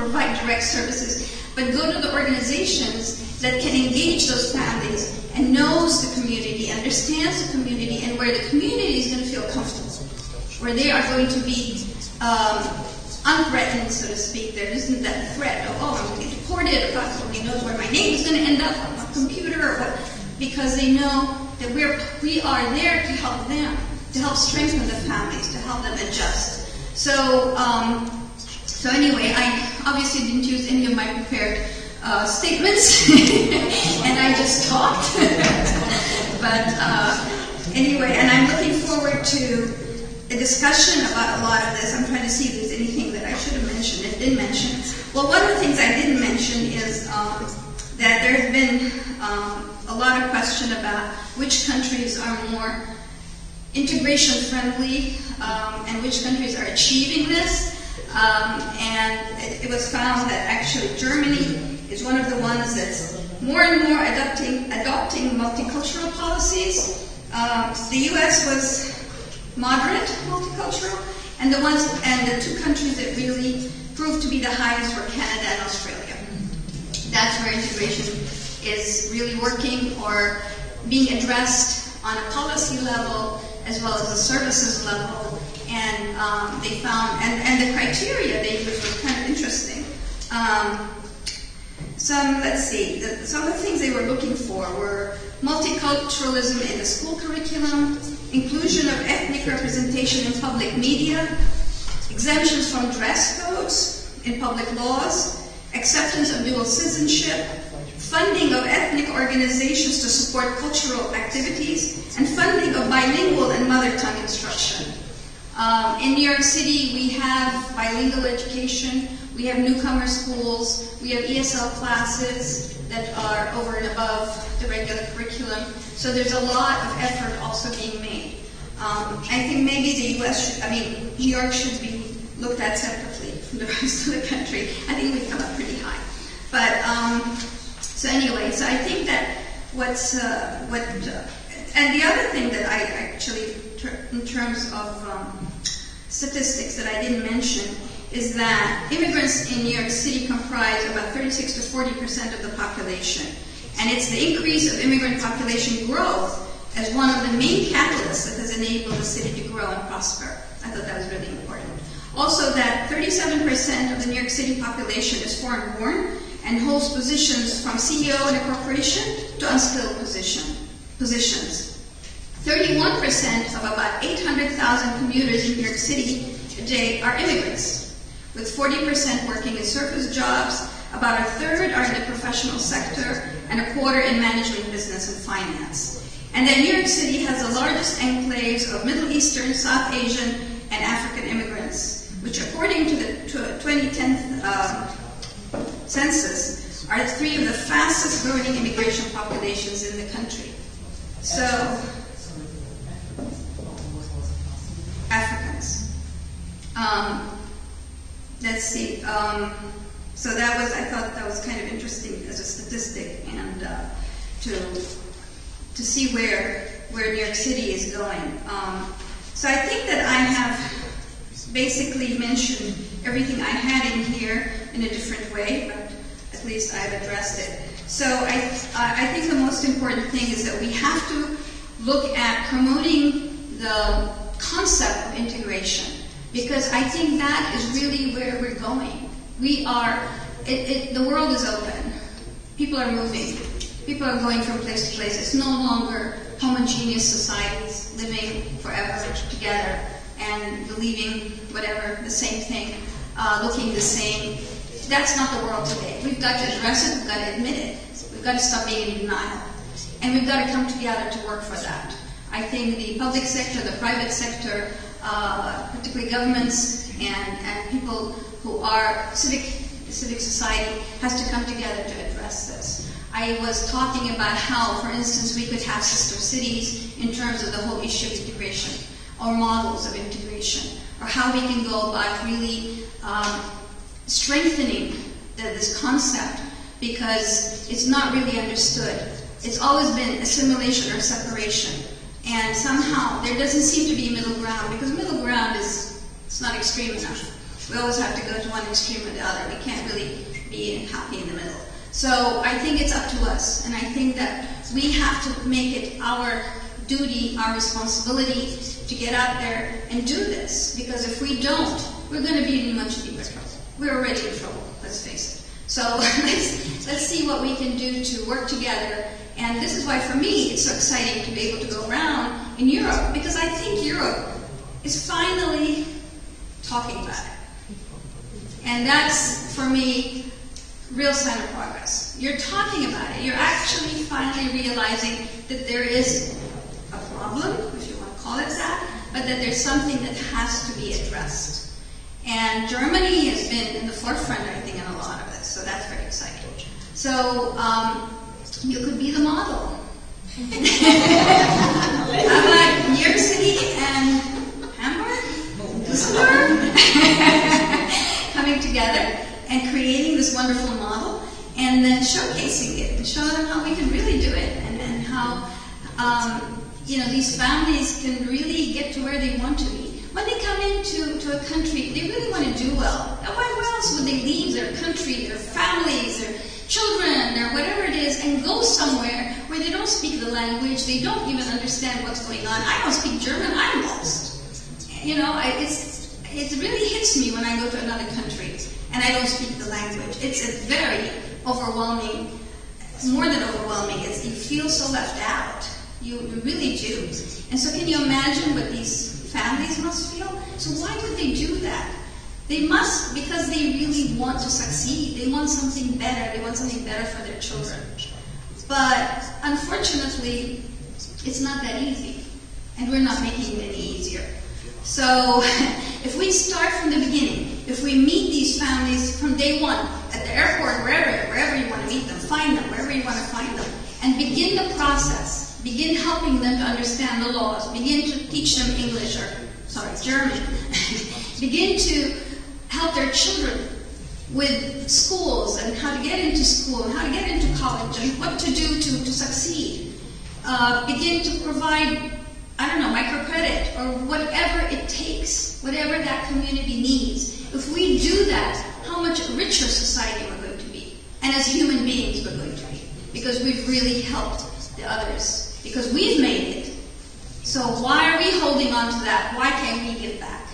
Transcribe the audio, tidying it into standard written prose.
provide direct services, but go to the organizations that can engage those families and knows the community, understands the community, and where the community is going to feel comfortable, where they are going to be unthreatened, so to speak. There isn't that threat of, oh, I'm going to get deported, or God only knows where my name is going to end up on my computer, or what, because they know that we are there to help them, to help strengthen the families, to help them adjust. So, so anyway, I obviously didn't use any of my prepared statements, and I just talked. But anyway, and I'm looking forward to a discussion about a lot of this. I'm trying to see if there's anything that I should have mentioned and didn't mention. Well, one of the things I didn't mention is that there has been a lot of question about which countries are more integration friendly and which countries are achieving this. And it was found that actually Germany is one of the ones that's more and more adopting multicultural policies. The US was moderate multicultural, and the two countries that really proved to be the highest were Canada and Australia. That's where integration is really working or being addressed on a policy level as well as a services level. And they found, and the criteria they used was kind of interesting. Let's see, some of the things they were looking for were multiculturalism in the school curriculum, inclusion of ethnic representation in public media, exemptions from dress codes in public laws, acceptance of dual citizenship, funding of ethnic organizations to support cultural activities, and funding of bilingual and mother tongue instruction. In New York City, we have bilingual education, we have newcomer schools, we have ESL classes that are over and above the regular curriculum. So there's a lot of effort also being made. I think maybe the US New York should be looked at separately from the rest of the country. I think we've come up pretty high. But, so anyway, so I think that and the other thing that I actually, in terms of statistics that I didn't mention, is that immigrants in New York City comprise about 36 to 40% of the population. And it's the increase of immigrant population growth as one of the main catalysts that has enabled the city to grow and prosper. I thought that was really important. Also that 37% of the New York City population is foreign-born and holds positions from CEO in a corporation to unskilled positions. 31% of about 800,000 commuters in New York City today are immigrants, with 40% working in surface jobs, about a third are in the professional sector, and a quarter in management, business, and finance. And then New York City has the largest enclaves of Middle Eastern, South Asian, and African immigrants, which according to the 2010 census are three of the fastest growing immigration populations in the country. So, Africans. Let's see. So that was, I thought that was kind of interesting as a statistic, and to see where New York City is going. So I think that I have basically mentioned everything I had in here in a different way, but at least I've addressed it. So I think the most important thing is that we have to look at promoting the concept of integration, because I think that is really where we're going. We are, the world is open. People are moving. People are going from place to place. It's no longer homogeneous societies living forever together and believing whatever, the same thing, looking the same. That's not the world today. We've got to address it. We've got to admit it. We've got to stop being in denial. And we've got to come together to work for that. I think the public sector, the private sector, particularly governments and people who are civic society, has to come together to address this. I was talking about how, for instance, we could have sister cities in terms of the whole issue of integration, or models of integration, or how we can go about really strengthening this concept, because it's not really understood. It's always been assimilation or separation. And somehow there doesn't seem to be middle ground, because middle ground it's not extreme enough. We always have to go to one extreme or the other. We can't really be happy in the middle. So I think it's up to us, and I think that we have to make it our duty, our responsibility to get out there and do this. Because if we don't, we're going to be in much deeper trouble. We're already in trouble, let's face it. So let's see what we can do to work together. And this is why, for me, it's so exciting to be able to go around in Europe, because I think Europe is finally talking about it. And that's, for me, real sign of progress. You're talking about it. You're actually finally realizing that there is a problem, if you want to call it that, but that there's something that has to be addressed. And Germany has been in the forefront, I think, in a lot of this, so that's very exciting. So you could be the model. How about New York City and Hamburg? Coming together and creating this wonderful model, and then showcasing it and showing them how we can really do it, and how these families can really get to where they want to be. When they come into a country, they really want to do well. Why else would they leave their country, their families, their children, or whatever it is, and go somewhere where they don't speak the language, they don't even understand what's going on? I don't speak German, I'm lost. It really hits me when I go to another country and I don't speak the language. It's a very overwhelming, more than overwhelming. You feel so left out. You really do. And so can you imagine what these families must feel? So why would they do that? They must, because they really want to succeed. They want something better. They want something better for their children. But unfortunately, it's not that easy. And we're not making it any easier. So if we start from the beginning, if we meet these families from day one, at the airport, wherever you want to meet them, find them, wherever you want to find them, and begin the process, begin helping them to understand the laws, begin to teach them English, German, begin to help their children with schools and how to get into school and how to get into college and what to do to succeed. Begin to provide, microcredit or whatever it takes, whatever that community needs. If we do that, how much richer society we're going to be. And as human beings we're going to be. Because we've really helped the others. Because we've made it. So why are we holding on to that? Why can't we give back?